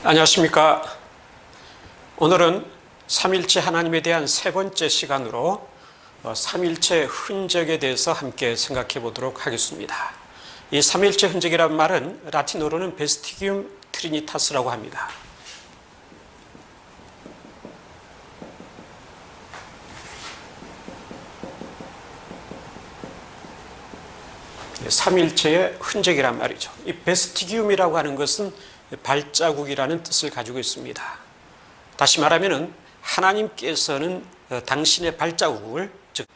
안녕하십니까. 오늘은 삼일체 하나님에 대한 세 번째 시간으로 삼일체 흔적에 대해서 함께 생각해 보도록 하겠습니다. 이 삼일체 흔적이라는 말은 라틴어로는 베스티기움 트리니타스라고 합니다. 삼일체의 흔적이란 말이죠. 이 베스티기움이라고 하는 것은 발자국이라는 뜻을 가지고 있습니다. 다시 말하면 하나님께서는 당신의 발자국을, 즉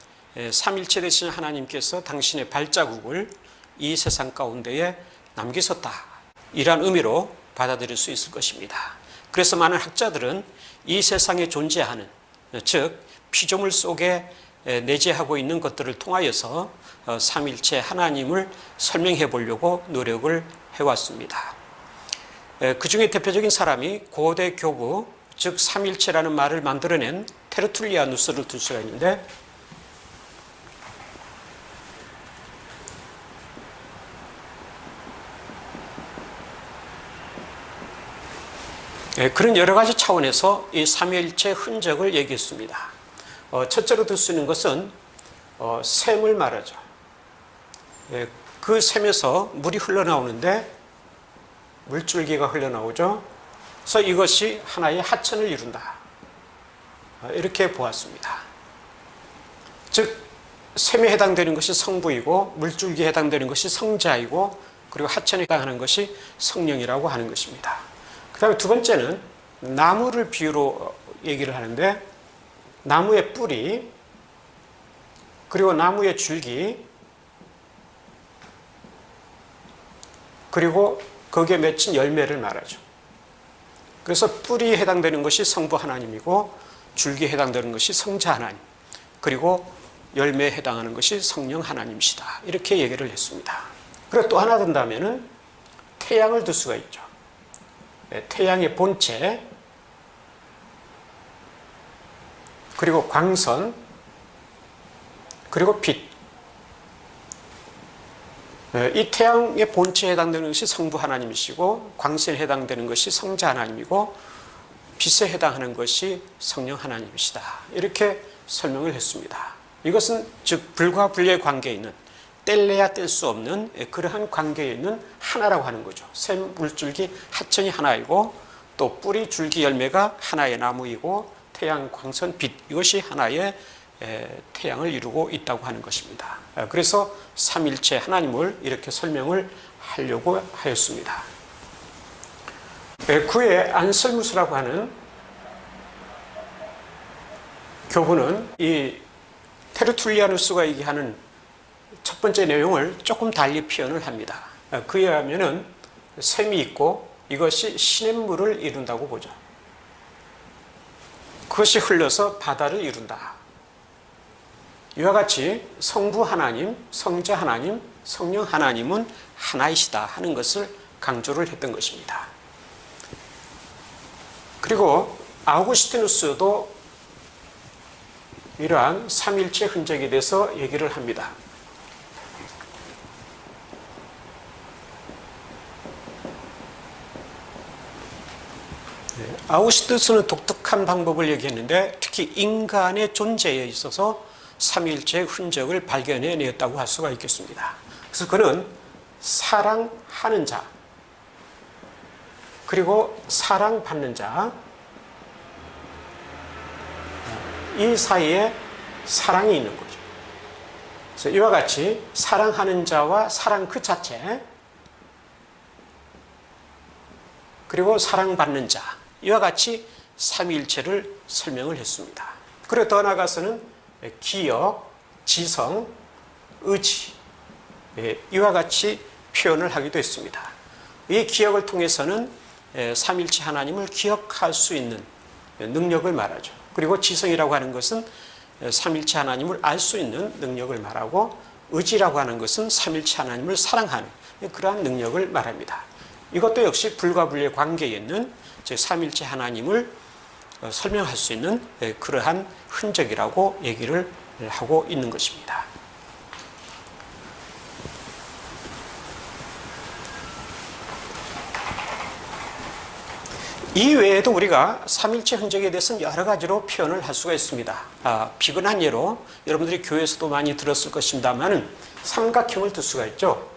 삼일체 되신 하나님께서 당신의 발자국을 이 세상 가운데에 남기셨다, 이러한 의미로 받아들일 수 있을 것입니다. 그래서 많은 학자들은 이 세상에 존재하는, 즉 피조물 속에 내재하고 있는 것들을 통하여서 삼일체 하나님을 설명해 보려고 노력을 해왔습니다. 그 중에 대표적인 사람이 고대 교부, 즉 삼일체라는 말을 만들어낸 테르툴리아누스를 들 수가 있는데, 그런 여러 가지 차원에서 이 삼일체 흔적을 얘기했습니다. 첫째로 들 수 있는 것은 샘을 말하죠. 그 샘에서 물이 흘러나오는데 물줄기가 흘러나오죠. 그래서 이것이 하나의 하천을 이룬다, 이렇게 보았습니다. 즉 샘에 해당되는 것이 성부이고 물줄기에 해당되는 것이 성자이고, 그리고 하천에 해당하는 것이 성령이라고 하는 것입니다. 그 다음에 두 번째는 나무를 비유로 얘기를 하는데, 나무의 뿌리, 그리고 나무의 줄기, 그리고 거기에 맺힌 열매를 말하죠. 그래서 뿌리에 해당되는 것이 성부 하나님이고, 줄기에 해당되는 것이 성자 하나님, 그리고 열매에 해당하는 것이 성령 하나님이시다, 이렇게 얘기를 했습니다. 그리고 또 하나 든다면은 태양을 들 수가 있죠. 태양의 본체, 그리고 광선, 그리고 빛. 이 태양의 본체에 해당되는 것이 성부 하나님이시고, 광선에 해당되는 것이 성자 하나님이고, 빛에 해당하는 것이 성령 하나님이시다, 이렇게 설명을 했습니다. 이것은 즉 불과 분리의 관계에 있는, 뗄래야 뗄 수 없는 그러한 관계에 있는 하나라고 하는 거죠. 샘, 물줄기, 하천이 하나이고, 또 뿌리, 줄기, 열매가 하나의 나무이고, 태양, 광선, 빛, 이것이 하나의 태양을 이루고 있다고 하는 것입니다. 그래서 삼일체 하나님을 이렇게 설명을 하려고 하였습니다. 그의 안설무스라고 하는 교부는 이 테르툴리아누스가 얘기하는 첫 번째 내용을 조금 달리 표현을 합니다. 그에 의하면 샘이 있고 이것이 시냇물을 이룬다고 보죠. 그것이 흘러서 바다를 이룬다. 이와 같이 성부 하나님, 성자 하나님, 성령 하나님은 하나이시다 하는 것을 강조를 했던 것입니다. 그리고 아우구스티누스도 이러한 삼일체 흔적에 대해서 얘기를 합니다. 아우구스티누스는 독특한 방법을 얘기했는데, 특히 인간의 존재에 있어서 삼일체의 흔적을 발견해냈다고 할 수가 있겠습니다. 그래서 그는 사랑하는 자, 그리고 사랑받는 자, 이 사이에 사랑이 있는 거죠. 그래서 이와 같이 사랑하는 자와 사랑 그 자체, 그리고 사랑받는 자, 이와 같이 삼위일체를 설명을 했습니다. 그리고 더 나아가서는 기억, 지성, 의지, 이와 같이 표현을 하기도 했습니다. 이 기억을 통해서는 삼일체 하나님을 기억할 수 있는 능력을 말하죠. 그리고 지성이라고 하는 것은 삼일체 하나님을 알 수 있는 능력을 말하고, 의지라고 하는 것은 삼일체 하나님을 사랑하는 그러한 능력을 말합니다. 이것도 역시 불과 분리의 관계에 있는 삼일체 하나님을 설명할 수 있는 그러한 흔적이라고 얘기를 하고 있는 것입니다. 이 외에도 우리가 삼일체 흔적에 대해서는 여러 가지로 표현을 할 수가 있습니다. 비근한 예로 여러분들이 교회에서도 많이 들었을 것입니다만 삼각형을 들 수가 있죠.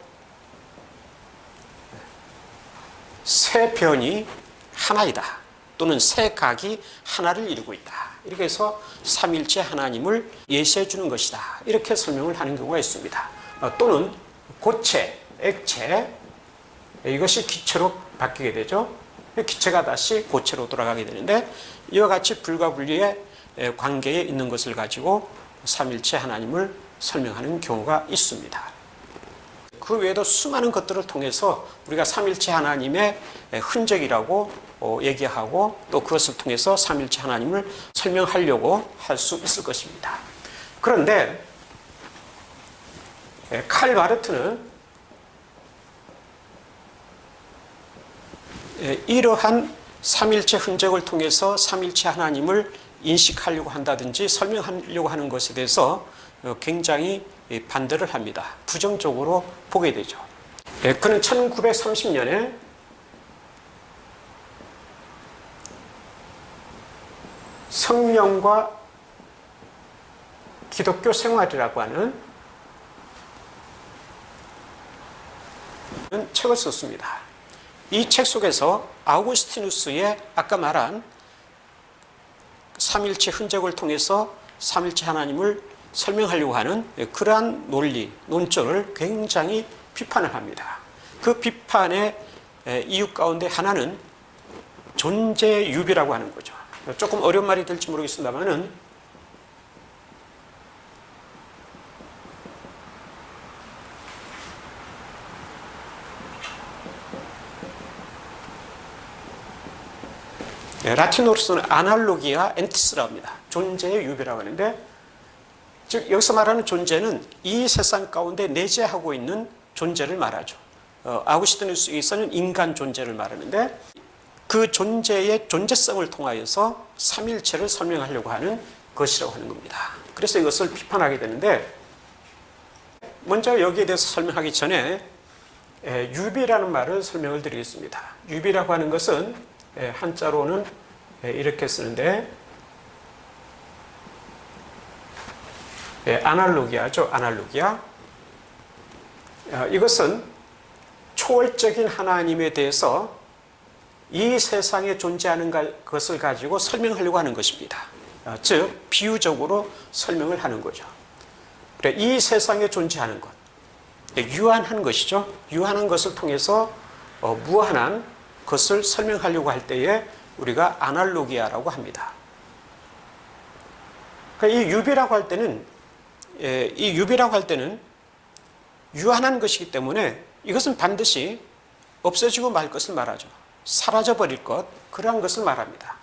세 변이 하나이다, 또는 세 각이 하나를 이루고 있다, 이렇게 해서 삼일체 하나님을 예시해 주는 것이다, 이렇게 설명을 하는 경우가 있습니다. 또는 고체, 액체, 이것이 기체로 바뀌게 되죠. 기체가 다시 고체로 돌아가게 되는데, 이와 같이 불과 분리의 관계에 있는 것을 가지고 삼일체 하나님을 설명하는 경우가 있습니다. 그 외에도 수많은 것들을 통해서 우리가 삼일체 하나님의 흔적이라고 얘기하고, 또 그것을 통해서 삼일체 하나님을 설명하려고 할 수 있을 것입니다. 그런데 칼 바르트는 이러한 삼일체 흔적을 통해서 삼일체 하나님을 인식하려고 한다든지 설명하려고 하는 것에 대해서 굉장히 반대를 합니다. 부정적으로 보게 되죠. 그는 1930년에 성령과 기독교 생활이라고 하는 책을 썼습니다. 이 책 속에서 아우구스티누스의 아까 말한 삼일체 흔적을 통해서 삼일체 하나님을 설명하려고 하는 그러한 논리, 논조를 굉장히 비판을 합니다. 그 비판의 이유 가운데 하나는 존재유비라고 하는 거죠. 조금 어려운 말이 될지 모르겠습니다만은 라틴어로서는 아날로기아 엔티스라고 합니다. 존재의 유비라고 하는데, 즉 여기서 말하는 존재는 이 세상 가운데 내재하고 있는 존재를 말하죠. 아우구스티누스에서는 인간 존재를 말하는데, 그 존재의 존재성을 통하여서 삼일체를 설명하려고 하는 것이라고 하는 겁니다. 그래서 이것을 비판하게 되는데, 먼저 여기에 대해서 설명하기 전에 유비라는 말을 설명을 드리겠습니다. 유비라고 하는 것은 한자로는 이렇게 쓰는데, 아날로기아죠. 아날로기아. 이것은 초월적인 하나님에 대해서 이 세상에 존재하는 것을 가지고 설명하려고 하는 것입니다. 즉 비유적으로 설명을 하는 거죠. 그래, 이 세상에 존재하는 것, 유한한 것이죠. 유한한 것을 통해서 무한한 것을 설명하려고 할 때에 우리가 아날로기아라고 합니다. 이 유비라고 할 때는 유한한 것이기 때문에 이것은 반드시 없어지고 말 것을 말하죠. 사라져버릴 것, 그러한 것을 말합니다.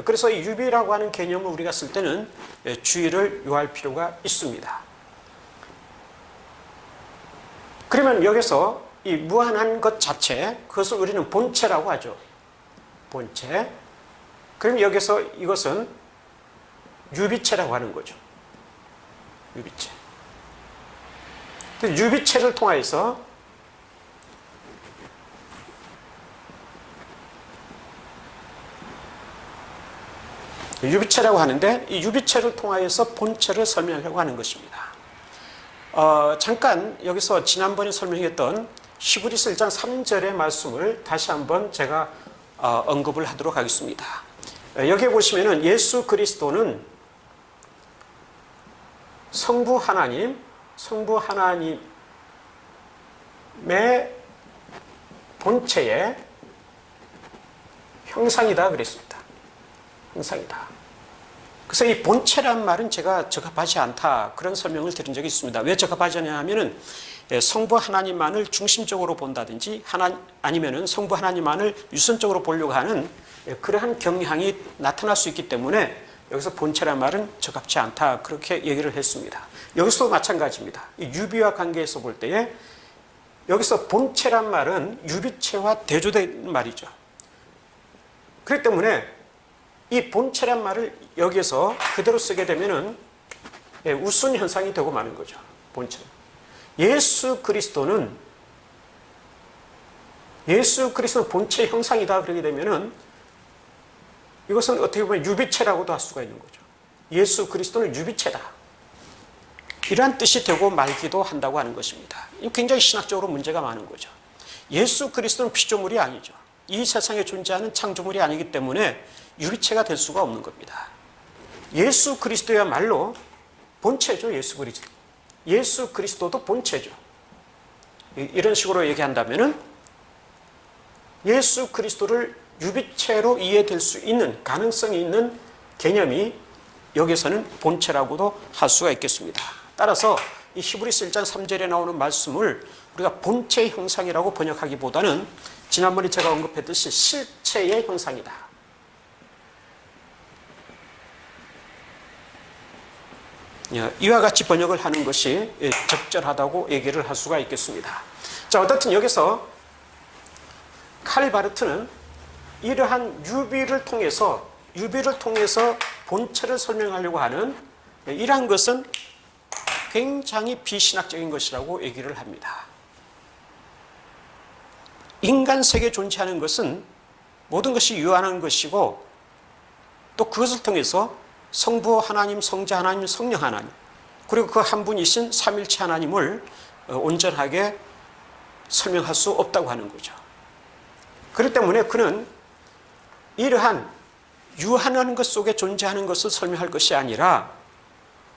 그래서 이 유비라고 하는 개념을 우리가 쓸 때는 주의를 요할 필요가 있습니다. 그러면 여기서 이 무한한 것 자체, 그것을 우리는 본체라고 하죠. 본체. 그럼 여기서 이것은 유비체라고 하는 거죠. 유비체. 유비체를 통하여서 유비체라고 하는데, 이 유비체를 통하여서 본체를 설명하려고 하는 것입니다. 잠깐 여기서 지난번에 설명했던 히브리서 1장 3절의 말씀을 다시 한번 제가 언급을 하도록 하겠습니다. 여기에 보시면은 예수 그리스도는 성부 하나님의 본체의 형상이다 그랬습니다. 형상이다. 그래서 이 본체란 말은 제가 적합하지 않다, 그런 설명을 드린 적이 있습니다. 왜 적합하지 않냐 하면은 성부 하나님만을 중심적으로 본다든지 아니면은 성부 하나님만을 유선적으로 보려고 하는 그러한 경향이 나타날 수 있기 때문에 여기서 본체란 말은 적합치 않다, 그렇게 얘기를 했습니다. 여기서도 마찬가지입니다. 이 유비와 관계에서 볼 때에 여기서 본체란 말은 유비체와 대조된 말이죠. 그렇기 때문에 이 본체란 말을 여기에서 그대로 쓰게 되면은 우순 현상이 되고 마는 거죠. 본체. 예수 그리스도는 본체 형상이다 그러게 되면은 이것은 어떻게 보면 유비체라고도 할 수가 있는 거죠. 예수 그리스도는 유비체다. 이러한 뜻이 되고 말기도 한다고 하는 것입니다. 굉장히 신학적으로 문제가 많은 거죠. 예수 그리스도는 피조물이 아니죠. 이 세상에 존재하는 창조물이 아니기 때문에 유비체가 될 수가 없는 겁니다. 예수 그리스도야말로 본체죠. 예수 그리스도. 예수 그리스도도 본체죠. 이런 식으로 얘기한다면은 예수 그리스도를 유비체로 이해될 수 있는 가능성이 있는 개념이 여기서는 본체라고도 할 수가 있겠습니다. 따라서 이 히브리서 1장 3절에 나오는 말씀을 우리가 본체의 형상이라고 번역하기보다는 지난번에 제가 언급했듯이 실체의 형상이다. 이와 같이 번역을 하는 것이 적절하다고 얘기를 할 수가 있겠습니다. 자, 어떻든 여기서 칼바르트는 이러한 유비를 통해서 본체를 설명하려고 하는 이러한 것은 굉장히 비신학적인 것이라고 얘기를 합니다. 인간 세계에 존재하는 것은 모든 것이 유한한 것이고 또 그것을 통해서 성부 하나님, 성자 하나님, 성령 하나님 그리고 그 한 분이신 삼일체 하나님을 온전하게 설명할 수 없다고 하는 거죠. 그렇기 때문에 그는 이러한 유한한 것 속에 존재하는 것을 설명할 것이 아니라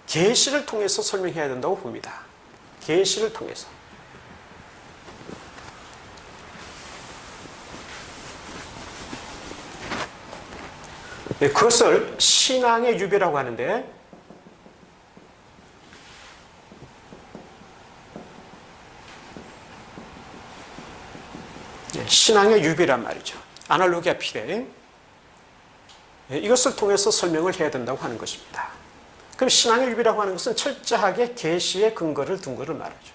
계시를 통해서 설명해야 된다고 봅니다. 계시를 통해서. 그것을 신앙의 유비라고 하는데 신앙의 유비란 말이죠. 아날로기아 필에 이것을 통해서 설명을 해야 된다고 하는 것입니다. 그럼 신앙의 유비라고 하는 것은 철저하게 계시의 근거를 둔 것을 말하죠.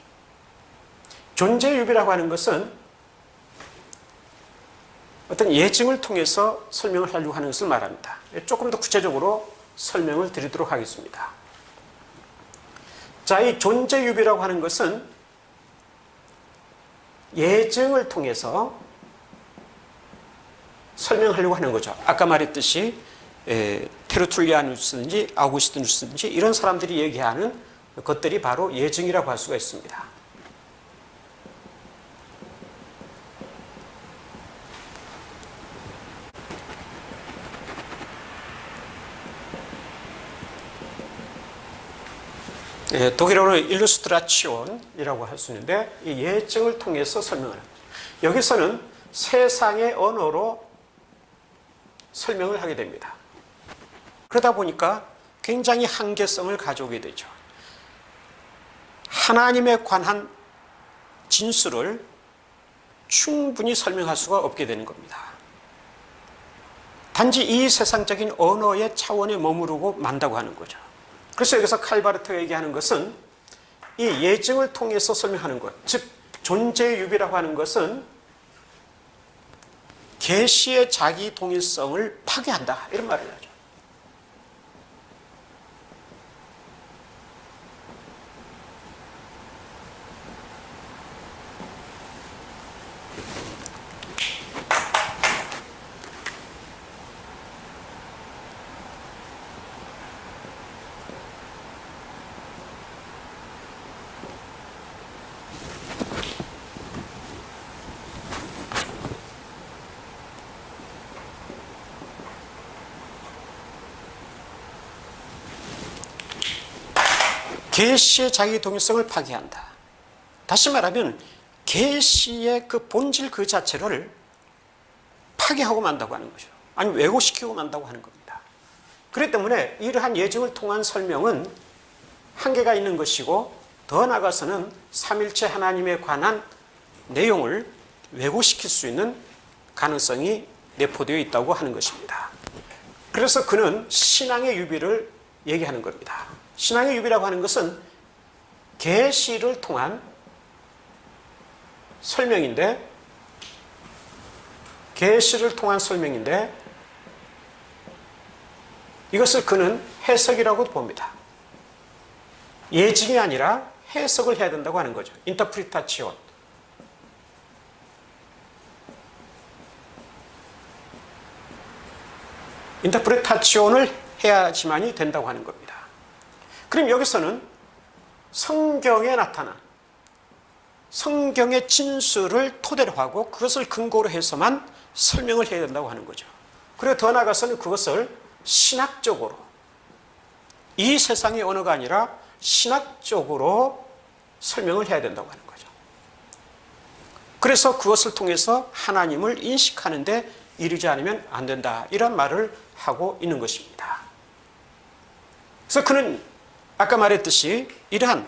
존재의 유비라고 하는 것은 어떤 예증을 통해서 설명을 하려고 하는 것을 말합니다. 조금 더 구체적으로 설명을 드리도록 하겠습니다. 자, 이 존재 유비라고 하는 것은 예증을 통해서 설명하려고 하는 거죠. 아까 말했듯이 테르툴리아누스든지 아우구스티누스든지 이런 사람들이 얘기하는 것들이 바로 예증이라고 할 수가 있습니다. 독일어로는 일루스트라치온이라고 할 수 있는데 이 예증을 통해서 설명을 합니다. 여기서는 세상의 언어로 설명을 하게 됩니다. 그러다 보니까 굉장히 한계성을 가져오게 되죠. 하나님에 관한 진술을 충분히 설명할 수가 없게 되는 겁니다. 단지 이 세상적인 언어의 차원에 머무르고 만다고 하는 거죠. 그래서 여기서 칼바르트가 얘기하는 것은 이 예증을 통해서 설명하는 것, 즉 존재의 유비라고 하는 것은 계시의 자기 동일성을 파괴한다 이런 말을 하죠. 계시의 자기 동일성을 파괴한다. 다시 말하면 계시의 그 본질 그 자체를 파괴하고 만다고 하는 거죠. 아니 왜곡시키고 만다고 하는 겁니다. 그렇기 때문에 이러한 예증을 통한 설명은 한계가 있는 것이고 더 나아가서는 삼일체 하나님에 관한 내용을 왜곡시킬 수 있는 가능성이 내포되어 있다고 하는 것입니다. 그래서 그는 신앙의 유비를 얘기하는 겁니다. 신앙의 유비라고 하는 것은 계시를 통한 설명인데 이것을 그는 해석이라고 봅니다. 예증이 아니라 해석을 해야 된다고 하는 거죠. 인터프리타치온. 인터프레타치온을 해야지만이 된다고 하는 겁니다. 그럼 여기서는 성경에 나타난 성경의 진술을 토대로 하고 그것을 근거로 해서만 설명을 해야 된다고 하는 거죠. 그리고 더 나아가서는 그것을 신학적으로, 이 세상의 언어가 아니라 신학적으로 설명을 해야 된다고 하는 거죠. 그래서 그것을 통해서 하나님을 인식하는데 이르지 않으면 안 된다, 이런 말을 하고 있는 것입니다. 그래서 그는 아까 말했듯이 이러한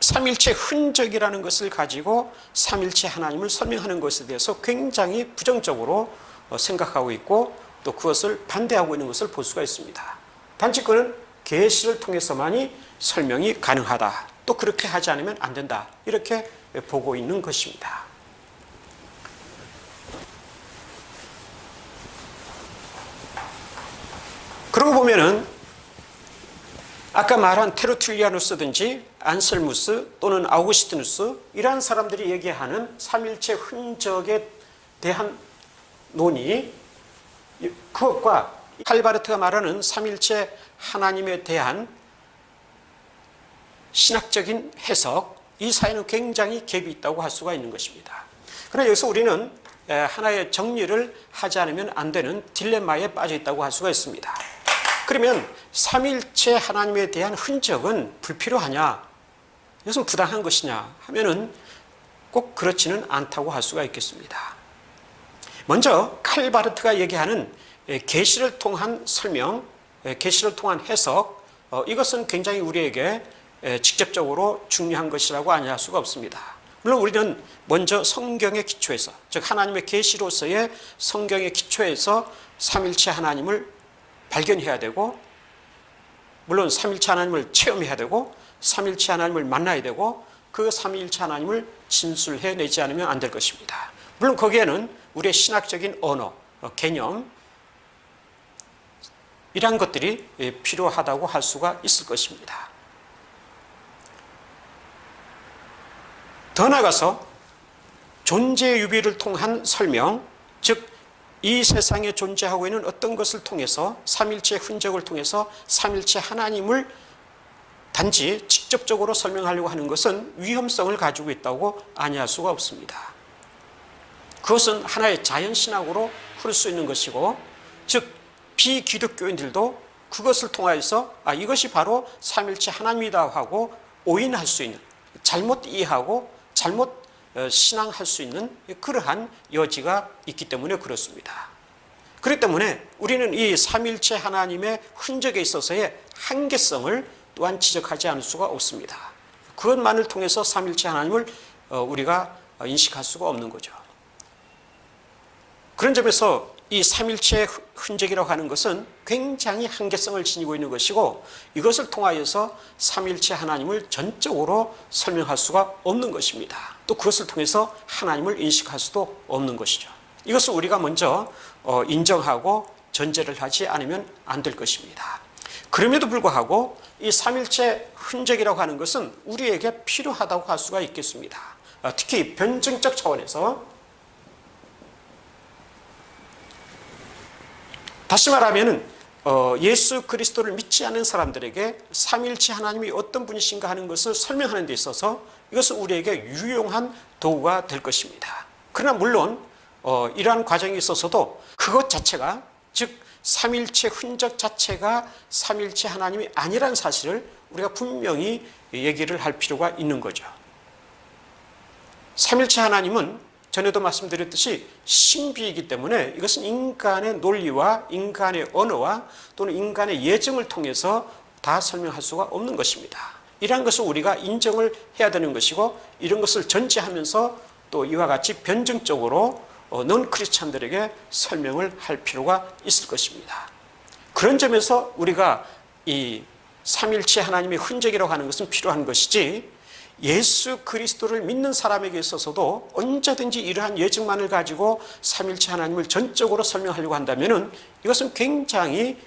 삼일체 흔적이라는 것을 가지고 삼일체 하나님을 설명하는 것에 대해서 굉장히 부정적으로 생각하고 있고 또 그것을 반대하고 있는 것을 볼 수가 있습니다. 단지 그는 계시를 통해서만이 설명이 가능하다, 또 그렇게 하지 않으면 안 된다, 이렇게 보고 있는 것입니다. 그러고 보면은 아까 말한 테르툴리아누스든지 안셀무스 또는 아우구스티누스, 이러한 사람들이 얘기하는 삼일체 흔적에 대한 논의, 그것과 칼바르트가 말하는 삼일체 하나님에 대한 신학적인 해석, 이 사이는 굉장히 갭이 있다고 할 수가 있는 것입니다. 그러나 여기서 우리는 하나의 정리를 하지 않으면 안 되는 딜레마에 빠져 있다고 할 수가 있습니다. 그러면 삼일체 하나님에 대한 흔적은 불필요하냐, 이것은 부당한 것이냐 하면은 꼭 그렇지는 않다고 할 수가 있겠습니다. 먼저 칼바르트가 얘기하는 계시를 통한 설명, 계시를 통한 해석, 이것은 굉장히 우리에게 직접적으로 중요한 것이라고 아니할 수가 없습니다. 물론 우리는 먼저 성경의 기초에서, 즉 하나님의 계시로서의 성경의 기초에서 삼일체 하나님을 발견해야 되고, 물론 삼일체 하나님을 체험해야 되고, 삼일체 하나님을 만나야 되고, 그 삼일체 하나님을 진술해내지 않으면 안 될 것입니다. 물론 거기에는 우리의 신학적인 언어, 개념, 이러한 것들이 필요하다고 할 수가 있을 것입니다. 더 나아가서 존재 유비를 통한 설명, 즉 이 세상에 존재하고 있는 어떤 것을 통해서 삼일체의 흔적을 통해서 삼일체 하나님을 단지 직접적으로 설명하려고 하는 것은 위험성을 가지고 있다고 아니할 수가 없습니다. 그것은 하나의 자연신학으로 흐를 수 있는 것이고, 즉 비기독교인들도 그것을 통해서 이것이 바로 삼일체 하나님이다 하고 오인할 수 있는, 잘못 이해하고 잘못 신앙할 수 있는 그러한 여지가 있기 때문에 그렇습니다. 그렇기 때문에 우리는 이 삼일체 하나님의 흔적에 있어서의 한계성을 또한 지적하지 않을 수가 없습니다. 그것만을 통해서 삼일체 하나님을 우리가 인식할 수가 없는 거죠. 그런 점에서 이 삼일체의 흔적이라고 하는 것은 굉장히 한계성을 지니고 있는 것이고, 이것을 통하여서 삼일체 하나님을 전적으로 설명할 수가 없는 것입니다. 또 그것을 통해서 하나님을 인식할 수도 없는 것이죠. 이것을 우리가 먼저 인정하고 전제를 하지 않으면 안 될 것입니다. 그럼에도 불구하고 이 삼일체 흔적이라고 하는 것은 우리에게 필요하다고 할 수가 있겠습니다. 특히 변증적 차원에서, 다시 말하면 예수 그리스도를 믿지 않는 사람들에게 삼일체 하나님이 어떤 분이신가 하는 것을 설명하는 데 있어서 이것은 우리에게 유용한 도구가 될 것입니다. 그러나 물론 이러한 과정에 있어서도 그것 자체가, 즉 삼일체 흔적 자체가 삼일체 하나님이 아니라는 사실을 우리가 분명히 얘기를 할 필요가 있는 거죠. 삼일체 하나님은 전에도 말씀드렸듯이 신비이기 때문에 이것은 인간의 논리와 인간의 언어와 또는 인간의 예증을 통해서 다 설명할 수가 없는 것입니다. 이러한 것을 우리가 인정을 해야 되는 것이고, 이런 것을 전제하면서 또 이와 같이 변증적으로 넌 크리스찬들에게 설명을 할 필요가 있을 것입니다. 그런 점에서 우리가 이 삼일체 하나님의 흔적이라고 하는 것은 필요한 것이지, 예수 그리스도를 믿는 사람에게 있어서도 언제든지 이러한 예증만을 가지고 삼일체 하나님을 전적으로 설명하려고 한다면 이것은 굉장히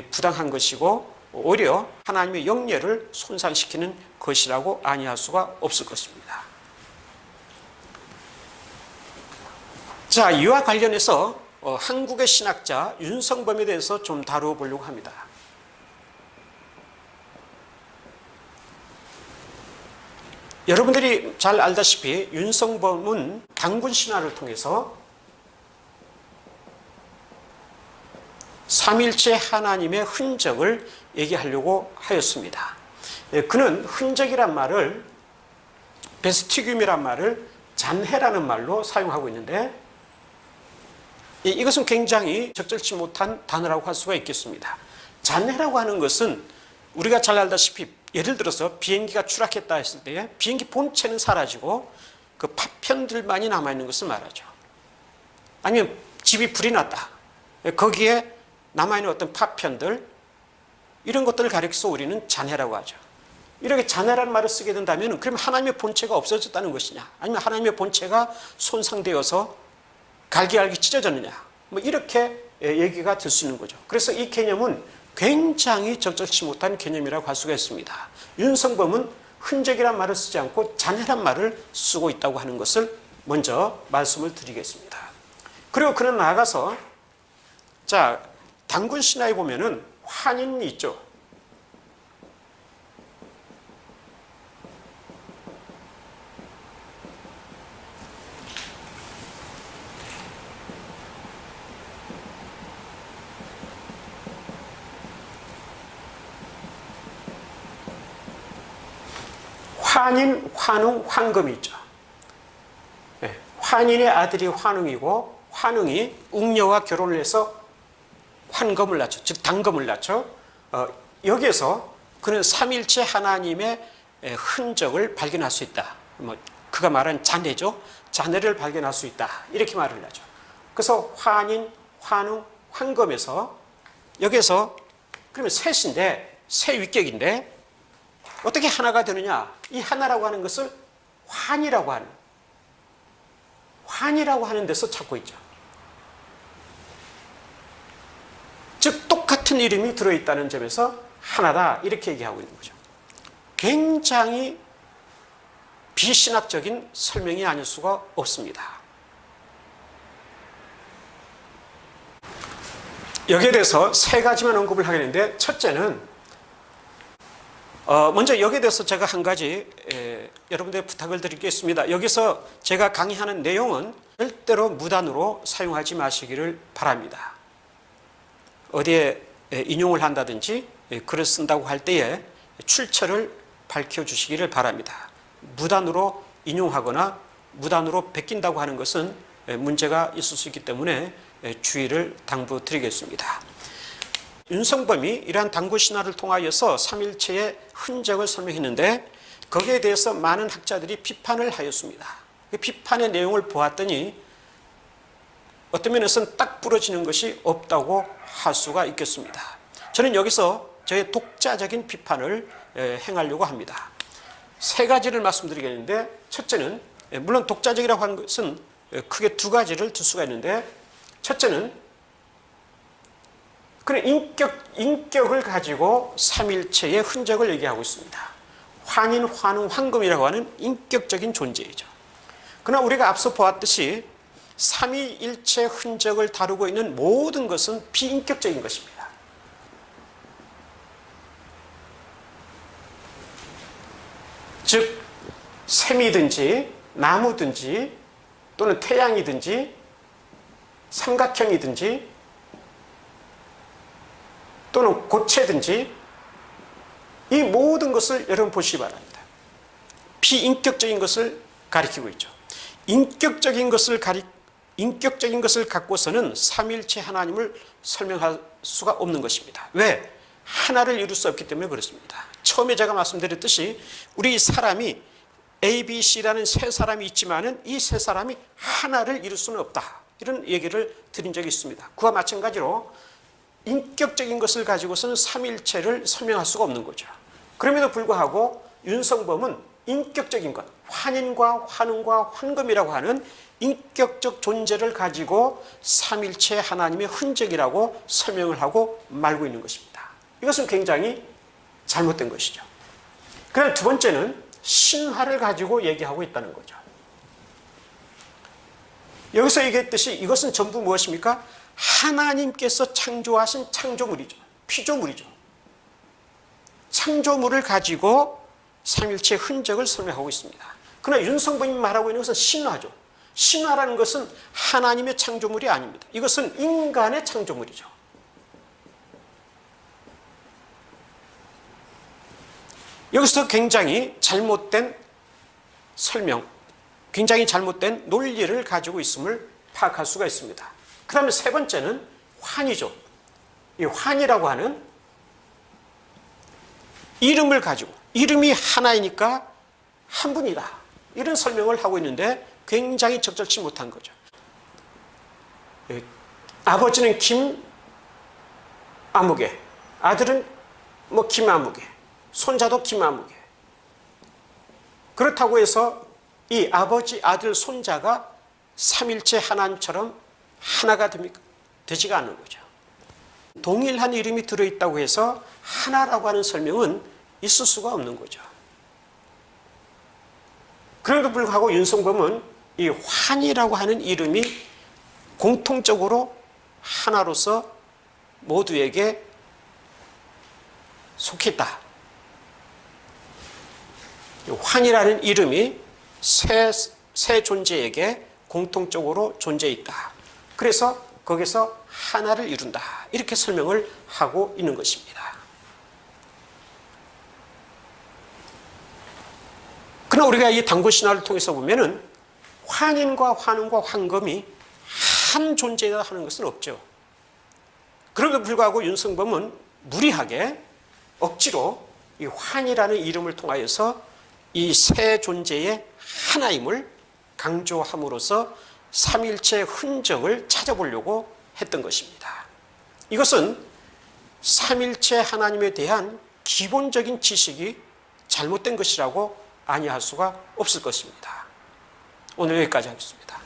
부당한 것이고 오히려 하나님의 영예를 손상시키는 것이라고 아니할 수가 없을 것입니다. 자, 이와 관련해서 한국의 신학자 윤성범에 대해서 좀 다루어 보려고 합니다. 여러분들이 잘 알다시피 윤성범은 단군 신화를 통해서 삼일체 하나님의 흔적을 얘기하려고 하였습니다. 그는 흔적이란 말을, 베스티뷴이란 말을 잔해라는 말로 사용하고 있는데, 이것은 굉장히 적절치 못한 단어라고 할 수가 있겠습니다. 잔해라고 하는 것은 우리가 잘 알다시피 예를 들어서 비행기가 추락했다 했을 때 비행기 본체는 사라지고 그 파편들만이 남아있는 것을 말하죠. 아니면 집이 불이 났다. 거기에 남아있는 어떤 파편들, 이런 것들을 가리켜서 우리는 잔해라고 하죠. 이렇게 잔해라는 말을 쓰게 된다면 그럼 하나님의 본체가 없어졌다는 것이냐, 아니면 하나님의 본체가 손상되어서 갈기갈기 찢어졌느냐, 뭐 이렇게 얘기가 될 수 있는 거죠. 그래서 이 개념은 굉장히 적절치 못한 개념이라고 할 수가 있습니다. 윤성범은 흔적이란 말을 쓰지 않고 잔해란 말을 쓰고 있다고 하는 것을 먼저 말씀을 드리겠습니다. 그리고 그는 나아가서, 자, 단군 신화에 보면은 환인이 있죠. 환인, 환웅, 황금이 있죠. 환인의 아들이 환웅이고, 환웅이 웅녀와 결혼을 해서 환검을 낳죠. 즉 단검을 낳죠. 여기에서 그는 삼일체 하나님의 흔적을 발견할 수 있다. 뭐 그가 말한 잔해죠. 잔해를 발견할 수 있다. 이렇게 말을 하죠. 그래서 환인, 환웅, 황검에서 여기에서 그러면 셋인데, 세 위격인데 어떻게 하나가 되느냐? 이 하나라고 하는 것을 환이라고 하는 데서 찾고 있죠. 즉 똑같은 이름이 들어있다는 점에서 하나다, 이렇게 얘기하고 있는 거죠. 굉장히 비신학적인 설명이 아닐 수가 없습니다. 여기에 대해서 세 가지만 언급을 하겠는데, 첫째는 먼저 여기에 대해서 제가 한 가지 여러분들의 부탁을 드리겠습니다. 여기서 제가 강의하는 내용은 절대로 무단으로 사용하지 마시기를 바랍니다. 어디에 인용을 한다든지 글을 쓴다고 할 때에 출처를 밝혀주시기를 바랍니다. 무단으로 인용하거나 무단으로 베낀다고 하는 것은 문제가 있을 수 있기 때문에 주의를 당부드리겠습니다. 윤성범이 이러한 단군 신화를 통하여서 삼일체의 흔적을 설명했는데, 거기에 대해서 많은 학자들이 비판을 하였습니다. 그 비판의 내용을 보았더니 어떤 면에서는 딱 부러지는 것이 없다고 할 수가 있겠습니다. 저는 여기서 저의 독자적인 비판을 행하려고 합니다. 세 가지를 말씀드리겠는데, 첫째는, 물론 독자적이라고 하는 것은 크게 두 가지를 들 수가 있는데, 첫째는 그런 인격을 가지고 삼일체의 흔적을 얘기하고 있습니다. 환인, 환웅, 황금이라고 하는 인격적인 존재이죠. 그러나 우리가 앞서 보았듯이 삼위일체 흔적을 다루고 있는 모든 것은 비인격적인 것입니다. 즉 샘이든지 나무든지 또는 태양이든지 삼각형이든지 또는 고체든지 이 모든 것을 여러분 보시기 바랍니다. 비인격적인 것을 가리키고 있죠. 인격적인 것을 갖고서는 삼일체 하나님을 설명할 수가 없는 것입니다. 왜? 하나를 이룰 수 없기 때문에 그렇습니다. 처음에 제가 말씀드렸듯이 우리 사람이 A, B, C라는 세 사람이 있지만은 이 세 사람이 하나를 이룰 수는 없다. 이런 얘기를 드린 적이 있습니다. 그와 마찬가지로 인격적인 것을 가지고서는 삼일체를 설명할 수가 없는 거죠. 그럼에도 불구하고 윤성범은 인격적인 것, 환인과 환웅과 황금이라고 하는 인격적 존재를 가지고 삼일체 하나님의 흔적이라고 설명을 하고 말고 있는 것입니다. 이것은 굉장히 잘못된 것이죠. 그다음 두 번째는 신화를 가지고 얘기하고 있다는 거죠. 여기서 얘기했듯이 이것은 전부 무엇입니까? 하나님께서 창조하신 창조물이죠. 피조물이죠. 창조물을 가지고 삼일체의 흔적을 설명하고 있습니다. 그러나 윤성범이 말하고 있는 것은 신화죠. 신화라는 것은 하나님의 창조물이 아닙니다. 이것은 인간의 창조물이죠. 여기서 굉장히 잘못된 설명, 굉장히 잘못된 논리를 가지고 있음을 파악할 수가 있습니다. 그 다음에 세 번째는 환이죠. 이 환이라고 하는 이름을 가지고, 이름이 하나이니까 한 분이다, 이런 설명을 하고 있는데 굉장히 적절치 못한 거죠. 아버지는 김아무개, 아들은 뭐 김아무개, 손자도 김아무개. 그렇다고 해서 이 아버지, 아들, 손자가 삼일체 하나님처럼 하나가 됩니까? 되지가 않는 거죠. 동일한 이름이 들어있다고 해서 하나라고 하는 설명은 있을 수가 없는 거죠. 그럼에도 불구하고 윤성범은 이 환이라고 하는 이름이 공통적으로 하나로서 모두에게 속했다. 환이라는 이름이 세 존재에게 공통적으로 존재했다. 그래서 거기서 하나를 이룬다, 이렇게 설명을 하고 있는 것입니다. 그러나 우리가 이 당고신화를 통해서 보면은 환인과 환음과 환검이 한 존재다 하는 것은 없죠. 그럼에도 불구하고 윤성범은 무리하게 억지로 이 환이라는 이름을 통하여서 이 세 존재의 하나임을 강조함으로써 삼일체의 흔적을 찾아보려고 했던 것입니다. 이것은 삼일체 하나님에 대한 기본적인 지식이 잘못된 것이라고 아니할 수가 없을 것입니다. 오늘 여기까지 하겠습니다.